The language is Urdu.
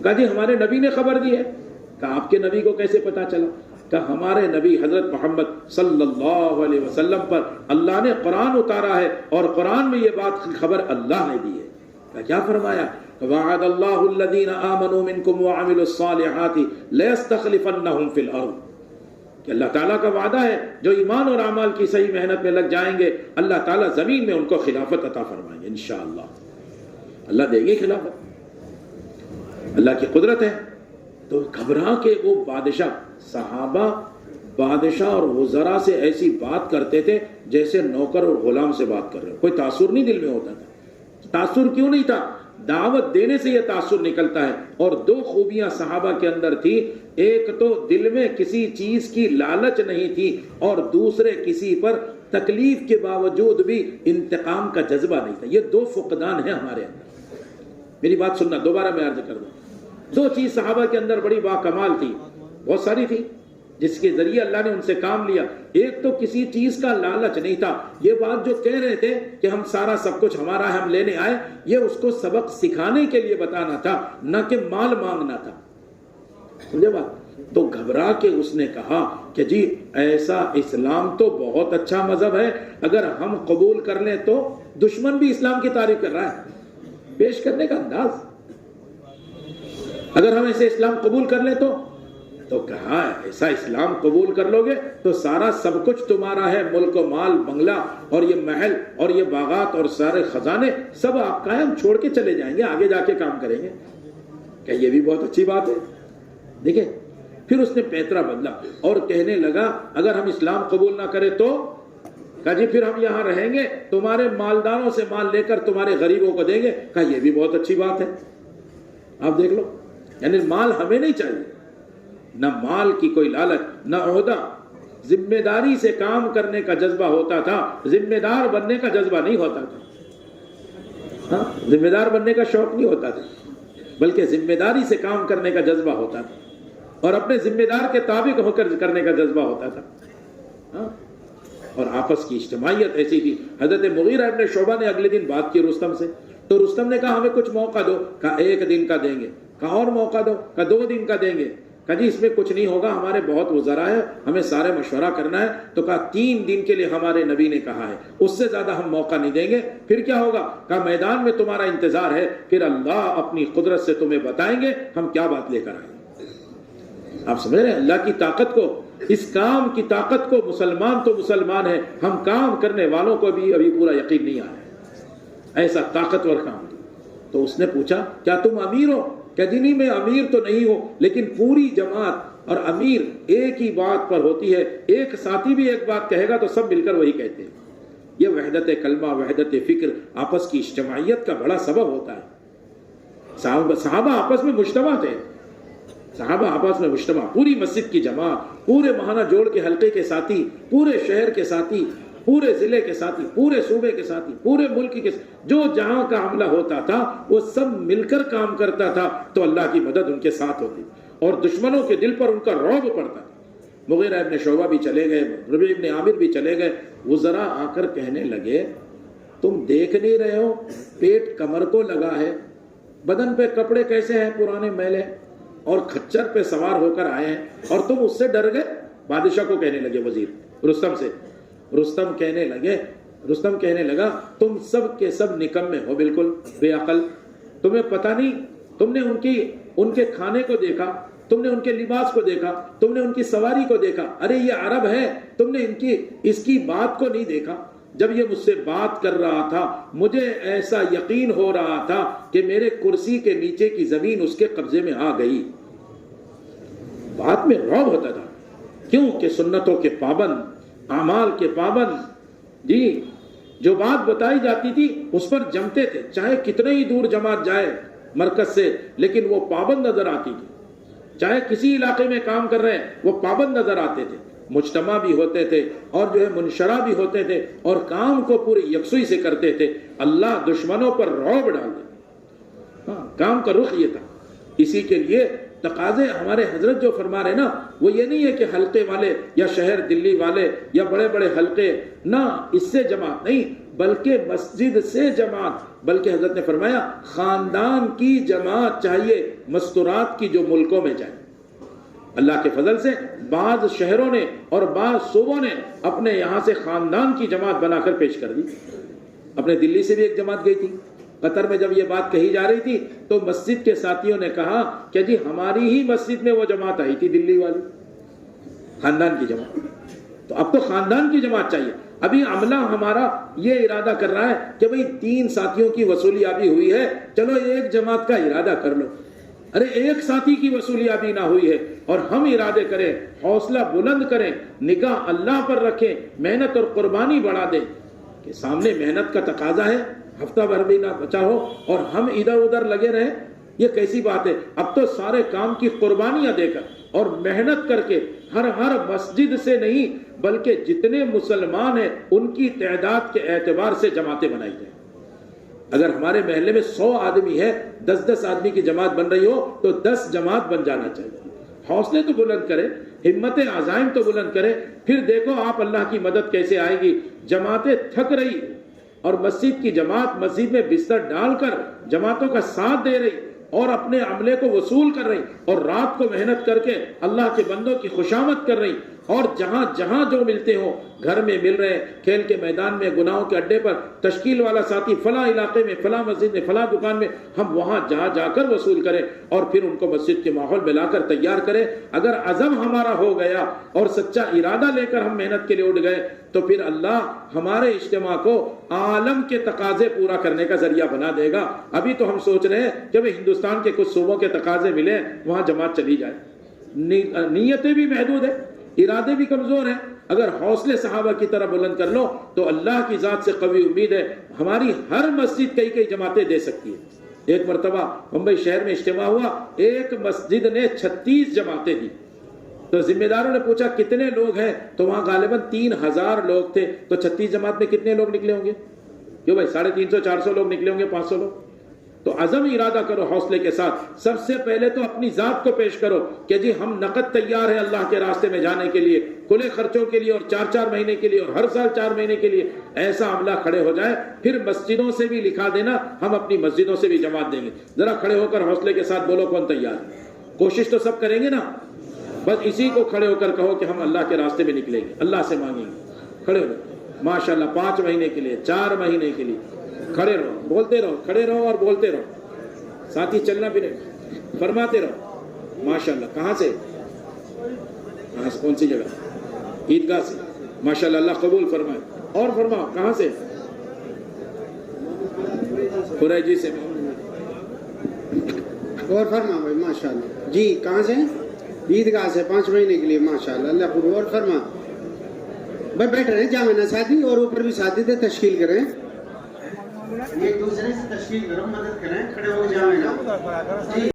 کہا جی ہمارے نبی نے خبر دی ہے. کہا آپ کے نبی کو کیسے پتا چلا؟ کہا ہمارے نبی حضرت محمد صلی اللہ علیہ وسلم پر اللہ نے قرآن اتارا ہے اور قرآن میں یہ بات کی خبر اللہ نے دی ہے. کہا کیا فرمایا؟ وعد اللہ الذین آمنوا منکم وعملوا الصالحات لیستخلفنہم فی الارض، کہ اللہ تعالیٰ کا وعدہ ہے جو ایمان اور اعمال کی صحیح محنت میں لگ جائیں گے اللہ تعالیٰ زمین میں ان کو خلافت عطا فرمائیں گے انشاءاللہ. اللہ دے گی خلافت، اللہ کی قدرت ہے. تو گھبرا کے وہ بادشاہ، صحابہ بادشاہ اور وزراء سے ایسی بات کرتے تھے جیسے نوکر اور غلام سے بات کر رہے. کوئی تاثر نہیں دل میں ہوتا تھا. تاثر کیوں نہیں تھا؟ دعوت دینے سے یہ تاثر نکلتا ہے. اور دو خوبیاں صحابہ کے اندر تھی، ایک تو دل میں کسی چیز کی لالچ نہیں تھی اور دوسرے کسی پر تکلیف کے باوجود بھی انتقام کا جذبہ نہیں تھا. یہ دو فقدان ہیں ہمارے اندر. میری بات سننا، دوبارہ میں عرض کر دوں. دو چیز صحابہ کے اندر بڑی باکمال تھی، بہت ساری تھی جس کے ذریعے اللہ نے ان سے کام لیا. ایک تو کسی چیز کا لالچ نہیں تھا. یہ بات جو کہہ رہے تھے کہ ہم سارا سب کچھ ہمارا ہے ہم لینے آئے، یہ اس کو سبق سکھانے کے لیے بتانا تھا، نہ کہ مال مانگنا تھا. سمجھے بات؟ تو گھبرا کے اس نے کہا کہ جی ایسا اسلام تو بہت اچھا مذہب ہے، اگر ہم قبول کر لیں تو دشمن بھی اسلام کی تعریف کر رہا ہے. پیش کرنے کا انداز، اگر ہم ایسے اسلام قبول کر لیں تو کہا ایسا اسلام قبول کر لو گے تو سارا سب کچھ تمہارا ہے، ملک و مال، بنگلہ اور یہ محل اور یہ باغات اور سارے خزانے سب آپ کا ہے، ہم چھوڑ کے چلے جائیں گے، آگے جا کے کام کریں گے. کہ یہ بھی بہت اچھی بات ہے. دیکھیں پھر اس نے پیترا بدلا اور کہنے لگا اگر ہم اسلام قبول نہ کریں تو کہا جی پھر ہم یہاں رہیں گے، تمہارے مالداروں سے مال لے کر تمہارے غریبوں کو دیں گے. کہا یہ بھی بہت اچھی بات ہے. آپ دیکھ لو، یعنی مال ہمیں نہیں چاہیے، نہ مال کی کوئی لالچ، نہ عہدہ. ذمہ داری سے کام کرنے کا جذبہ ہوتا تھا، ذمہ دار بننے کا جذبہ نہیں ہوتا تھا. ہاں، ذمہ دار بننے کا شوق نہیں ہوتا تھا، بلکہ ذمہ داری سے کام کرنے کا جذبہ ہوتا تھا اور اپنے ذمہ دار کے تابع ہو کر کرنے کا جذبہ ہوتا تھا. ہاں، اور آپس کی اجتماعیت ایسی تھی. حضرت مغیرہ ابن شعبہ نے اگلے دن بات کی رستم سے، تو رستم نے کہا ہمیں کچھ موقع دو. کہا 1 دن کا دیں گے. کہا اور موقع دو. کہا 2 دن کا دیں گے. کہا جی اس میں کچھ نہیں ہوگا، ہمارے بہت وزراء ہیں، ہمیں سارے مشورہ کرنا ہے. تو کہا 3 دن کے لیے ہمارے نبی نے کہا ہے، اس سے زیادہ ہم موقع نہیں دیں گے. پھر کیا ہوگا؟ کہا میدان میں تمہارا انتظار ہے، پھر اللہ اپنی قدرت سے تمہیں بتائیں گے ہم کیا بات لے کر آئیں گے. آپ سمجھ رہے ہیں اللہ کی طاقت کو، اس کام کی طاقت کو. مسلمان تو مسلمان ہے، ہم کام کرنے والوں کو بھی ابھی پورا یقین نہیں آیا، ایسا طاقتور کام. تو اس نے پوچھا کیا تم امیر ہو؟ کہ جی نہیں میں امیر تو نہیں ہوں، لیکن پوری جماعت اور امیر ایک ہی بات پر ہوتی ہے، ایک ساتھی بھی ایک بات کہے گا تو سب مل کر وہی کہتے ہیں. یہ وحدت کلمہ، وحدت فکر، آپس کی اجتماعیت کا بڑا سبب ہوتا ہے. صحابہ آپس میں مجتمع تھے، صحابہ آپس میں مجتمع، پوری مسجد کی جماعت، پورے ماہانہ جوڑ کے حلقے کے ساتھی، پورے شہر کے ساتھی، پورے ضلع کے ساتھی، پورے صوبے کے ساتھی، پورے ملک کے جو جہاں کا حملہ ہوتا تھا وہ سب مل کر کام کرتا تھا تو اللہ کی مدد ان کے ساتھ ہوتی اور دشمنوں کے دل پر ان کا رعب پڑتا تھا. مغیرہ ابن شعبہ بھی چلے گئے، ربیع ابن عامر بھی چلے گئے. وزراء آ کر کہنے لگے تم دیکھ نہیں رہے ہو پیٹ کمر کو لگا ہے، بدن پہ کپڑے کیسے ہیں پرانے میلے، اور کھچر پہ سوار ہو کر آئے ہیں اور تم اس سے ڈر گئے. بادشاہ کو کہنے لگے وزیر رستم سے. رستم کہنے لگا تم سب کے سب نکمے ہو، بالکل بے عقل. تمہیں پتہ نہیں، تم نے ان کے کھانے کو دیکھا، تم نے ان کے لباس کو دیکھا، تم نے ان کی سواری کو دیکھا. ارے یہ عرب ہے، تم نے اس کی بات کو نہیں دیکھا. جب یہ مجھ سے بات کر رہا تھا مجھے ایسا یقین ہو رہا تھا کہ میرے کرسی کے نیچے کی زمین اس کے قبضے میں آ گئی. بات میں رعب ہوتا تھا. کیوں کہ سنتوں کے پابند، اعمال کے پابند، جی جو بات بتائی جاتی تھی اس پر جمتے تھے، چاہے کتنے ہی دور جماعت جائے مرکز سے، لیکن وہ پابند نظر آتی تھی. چاہے کسی علاقے میں کام کر رہے ہیں وہ پابند نظر آتے تھے. مجتمع بھی ہوتے تھے اور جو ہے منشرہ بھی ہوتے تھے اور کام کو پوری یکسوئی سے کرتے تھے. اللہ دشمنوں پر رعب ڈال دیتے. ہاں، کام کا رخ یہ تھا. اسی کے لیے تقاضے ہمارے حضرت جو فرما رہے نا وہ یہ نہیں ہے کہ حلقے والے یا شہر دلی والے یا بڑے بڑے حلقے، نہ اس سے جماعت نہیں، بلکہ مسجد سے جماعت، بلکہ حضرت نے فرمایا خاندان کی جماعت چاہیے مستورات کی جو ملکوں میں جائے۔ اللہ کے فضل سے بعض شہروں نے اور بعض صوبوں نے اپنے یہاں سے خاندان کی جماعت بنا کر پیش کر دی۔ اپنے دلی سے بھی ایک جماعت گئی تھی، قطر میں جب یہ بات کہی جا رہی تھی تو مسجد کے ساتھیوں نے کہا کہ جی ہماری ہی مسجد میں وہ جماعت آئی تھی دلی والی، خاندان کی جماعت۔ تو اب تو خاندان کی جماعت چاہیے۔ ابھی عملہ ہمارا یہ ارادہ کر رہا ہے کہ بھئی 3 ساتھیوں کی وصولیابی ہوئی ہے، چلو ایک جماعت کا ارادہ کر لو۔ ارے ایک ساتھی کی وصولیابی نہ ہوئی ہے اور ہم ارادے کریں، حوصلہ بلند کریں، نگاہ اللہ پر رکھیں، محنت اور قربانی بڑھا دیں کہ سامنے محنت کا تقاضا ہے، ہفتہ بھر بھی نہ بچا ہو اور ہم ادھر ادھر لگے رہیں، یہ کیسی بات ہے؟ اب تو سارے کام کی قربانیاں دے کر اور محنت کر کے ہر مسجد سے نہیں بلکہ جتنے مسلمان ہیں ان کی تعداد کے اعتبار سے جماعتیں بنائی جائیں۔ اگر ہمارے محلے میں 100 آدمی ہے، 10 آدمی کی جماعت بن رہی ہو تو 10 جماعت بن جانا چاہیے۔ حوصلے تو بلند کرے، ہمت عزائم تو بلند کرے، پھر دیکھو آپ اللہ کی مدد کیسے آئے گی۔ جماعتیں تھک رہی اور مسجد کی جماعت مسجد میں بستر ڈال کر جماعتوں کا ساتھ دے رہی اور اپنے عملے کو وصول کر رہی اور رات کو محنت کر کے اللہ کے بندوں کی خوشامد کر رہی، اور جہاں جہاں جو ملتے ہوں، گھر میں مل رہے، کھیل کے میدان میں، گناہوں کے اڈے پر، تشکیل والا ساتھی فلاں علاقے میں، فلاں مسجد میں، فلاں دکان میں، ہم وہاں جا کر وصول کریں اور پھر ان کو مسجد کے ماحول میں لا کر تیار کریں۔ اگر عزم ہمارا ہو گیا اور سچا ارادہ لے کر ہم محنت کے لیے اٹھ گئے تو پھر اللہ ہمارے اجتماع کو عالم کے تقاضے پورا کرنے کا ذریعہ بنا دے گا۔ ابھی تو ہم سوچ رہے ہیں کہ ہندوستان کے کچھ صوبوں کے تقاضے ملے، وہاں جماعت چلی جائے۔ نیتیں بھی محدود ہیں، ارادے بھی کمزور ہیں۔ اگر حوصلے صحابہ کی طرح بلند کر لو تو اللہ کی ذات سے قوی امید ہے ہماری ہر مسجد کئی جماعتیں دے سکتی ہے۔ ایک مرتبہ ممبئی شہر میں اجتماع ہوا، ایک مسجد نے 36 جماعتیں دی۔ تو ذمہ داروں نے پوچھا کتنے لوگ ہیں، تو وہاں غالباً 3000 لوگ تھے، تو 36 جماعت میں کتنے لوگ نکلے ہوں گے؟ کیوں بھائی 350 400 لوگ نکلے ہوں گے، 500 لوگ۔ تو عزم ارادہ کرو حوصلے کے ساتھ۔ سب سے پہلے تو اپنی ذات کو پیش کرو کہ جی ہم نقد تیار ہیں اللہ کے راستے میں جانے کے لیے، کھلے خرچوں کے لیے اور 4 مہینے کے لیے اور ہر سال 4 مہینے کے لیے۔ ایسا عملہ کھڑے ہو جائے، پھر مسجدوں سے بھی لکھا دینا، ہم اپنی مسجدوں سے بھی جماعت دیں گے۔ ذرا کھڑے ہو کر حوصلے کے ساتھ بولو کون تیار ہے؟ کوشش تو سب کریں گے نا، بس اسی کو کھڑے ہو کر کہو کہ ہم اللہ کے راستے میں نکلیں گے، اللہ سے مانگیں گے۔ کھڑے ہو ماشاءاللہ 5 مہینے کے لیے، 4 مہینے کے لیے کھڑے رہو، بولتے رہو، کھڑے رہو اور بولتے رہو، ساتھی چلنا پھرے فرماتے رہو۔ ماشاءاللہ کہاں سے کون سی جگہ؟ عیدگاہ سے۔ ماشاءاللہ اللہ قبول فرمائے۔ اور فرماؤ کہاں سے؟ قریجی سے۔ اور فرما بھائی ماشاءاللہ جی، کہاں سے؟ عیدگاہ سے 5 مہینے کے لیے ماشاءاللہ اللہ قبول۔ اور فرما بھائی بیٹھ رہے ہیں جامع نا ساتھی، اور اوپر بھی ساتھی تھے، تشکیل کریں، ایک دوسرے سے تشکیل کرو، مدد کریں، کھڑے ہو جامع نا جی۔